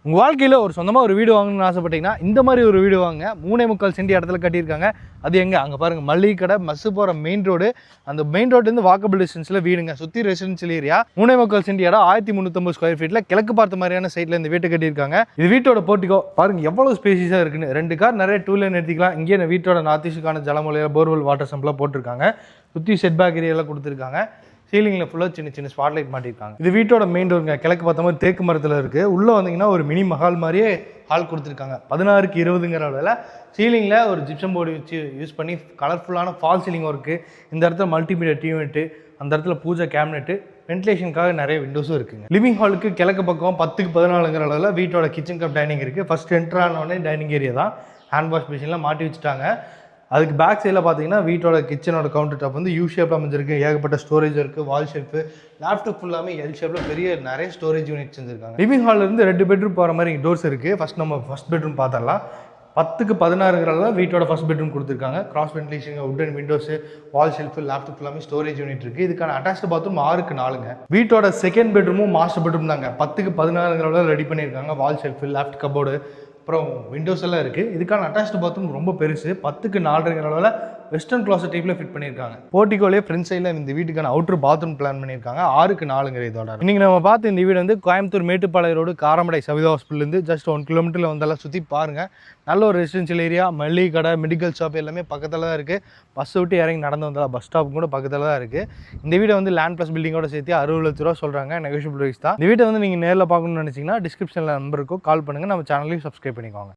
உங்கள் வாழ்க்கையில் ஒரு சொந்தமாக ஒரு வீடு வாங்கணும்னு ஆசைப்பட்டீங்கன்னா இந்த மாதிரி ஒரு வீடு வாங்க 3.25 சென்ட் இடத்துல கட்டியிருக்காங்க. அது எங்கே அங்கே பாருங்கள், மளிகை கடை பஸ்ஸு போகிற மெயின் ரோடு, அந்த மெயின் ரோட்லேருந்து வாக்கபிள் டிஸ்டன்ஸில் வீடுங்க. சுற்றி ரெசிடென்ஷியல் ஏரியா. 3.25 சென்ட் இடம் 1350 ஸ்கொயர் ஃபீட்டில் கிழக்கு பார்த்த மாதிரியான சைட்டில் இந்த வீட்டை கட்டியிருக்காங்க. இது வீட்டோட போர்ட்டிகோ பாருங்கள் எவ்வளோ ஸ்பேசியஸாக இருக்குன்னு. 2 கார் நிறைய டூ வீலர் நிறுத்திக்கலாம். இங்கே வீட்டோட நார்த் ஈஸ்டுக்கான ஜலமூலையில் போர்வெல் வாட்டர் சம்ப்லாம் போட்டிருக்காங்க. சுற்றி செட் பேக் ஏரியாலாம் கொடுத்துருக்காங்க. சீலிங்கில் ஃபுல்லாக சின்ன சின்ன ஸ்பாட் லைட் மாட்டிருக்காங்க. இது வீட்டோட மெயின் டோருங்க. கிழக்கு பார்த்த மாதிரி தேக்கு மரத்தில் இருக்குது. உள்ளே வந்தீங்கன்னா ஒரு மினி மஹால் மாதிரியே ஹால் கொடுத்துருக்காங்க. 16க்கு 20ங்கிற அளவில் சீலிங்கில் ஒரு ஜிப்சம் போர்டு வச்சு யூஸ் பண்ணி கலர்ஃபுல்லான ஃபால் சீலிங் ஒர்க்கு. இந்த இடத்துல மல்டிமீடியா டிவிட்டு, அந்த இடத்துல பூஜை கேபினெட்டு, வென்டிலேஷனுக்காக நிறைய விண்டோஸும் இருக்குங்க. லிவிங் ஹாலுக்கு கிழக்கு பக்கம் 10க்கு 14ங்கிற அளவில் வீட்டோட கிச்சன் கப் டைனிங் இருக்குது. ஃபஸ்ட் என்ட்ரு ஆனோடனே டைனிங் ஏரியா தான். ஹேண்ட் வாஷ் மிஷின்லாம் மாட்டி வச்சுட்டாங்க. அதுக்கு பேக் சைடில் பார்த்தீங்கன்னா வீட்டோட கிச்சனோட கவுண்டர் டாப் வந்து யூ ஷேப்பில் அமைஞ்சிருக்கு. ஏகப்பட்ட ஸ்டோரேஜ் இருக்குது. வால் ஷெல்ஃபு, லேப்டாப் ஃபுல்லாமே எல் ஷேப்பில் பெரிய நிறைய ஸ்டோரேஜ் யூனிட் செஞ்சுருக்காங்க. லிவிங் ஹால்லேருந்து 2 பெட்ரூம் போகிற மாதிரி டோர்ஸ் இருக்குது. ஃபஸ்ட் நம்ம ஃபஸ்ட் பெட்ரூம் பார்த்தரலாம். 10க்கு 16ங்கிறத வீட்டோட ஃபஸ்ட் பெட்ரூம் கொடுத்துருக்காங்க. கிராஸ் வென்டிலேஷன், உட்டன் விண்டோஸு, வால் ஷெல்ஃபு, லேப்டாப் ஃபுல்லாமே ஸ்டோரேஜ் யூனிட் இருக்குது. இதுக்கான அட்டாச்டு பாத்ரூம் 6க்கு 4ங்க. வீட்டோட செகண்ட் பெட்ரூமும் மாஸ்டர் பெட்ரூம் தாங்க. 10க்கு 16ங்கிறத ரெடி பண்ணியிருக்காங்க. வால் ஷெல்ஃபு, லேப்டாப் கபோர்டு, அப்புறம் விண்டோஸ் எல்லாம் இருக்குது. இதுக்கான அட்டாச்டு பாத்ரூம் ரொம்ப பெருசு. 10க்கு 4ங்கிற அளவில் வெஸ்டர்ன் க்ளாசட் டைப்பில் ஃபிட் பண்ணியிருக்காங்க. போர்ட்டிகோலே ஃப்ரண்ட் சைடில் இந்த வீட்டுக்கான அவுட்டர் பாத்ரூம் பிளான் பண்ணியிருக்காங்க. 6க்கு 4ங்கிற இதோட. இன்றைக்கி நம்ம பார்த்து இந்த வீடு வந்து கோயம்புத்தூர் மேட்டுப்பாளைய ரோடு காரமடை சவிதா ஹாஸ்பிட்டலேருந்து ஜஸ்ட் 1 கிலோமீட்டரில் வந்தாலும் சுற்றி பாருங்கள். நல்ல ஒரு ரெசிடென்ஷியல் ஏரியா. மளிகை கடை, மெடிக்கல் ஷாப் எல்லாமே பக்கத்தில் தான் இருக்குது. பஸ் விட்டு இறங்கி நடந்து வந்தாலும் பஸ் ஸ்டாப் கூட பக்கத்தில் தான் இருக்குது. இந்த வீடை வந்து லேண்ட் ப்ளஸ் பில்டிங்கோட சேர்த்து 60 லட்ச ரூபா சொல்கிறாங்க. நெகோஷியபிள் ப்ரைஸ் தான். இந்த வீட்டை வந்து நீங்கள் நேரில் பார்க்கணும்னு நினச்சிங்கன்னா டிஸ்கிரிப்ஷனில் நம்பர் இருக்கும், கால் பண்ணுங்கள். நம்ம சேனலையும் சப்ஸ்கிரைப் பண்ணிக்கோங்க.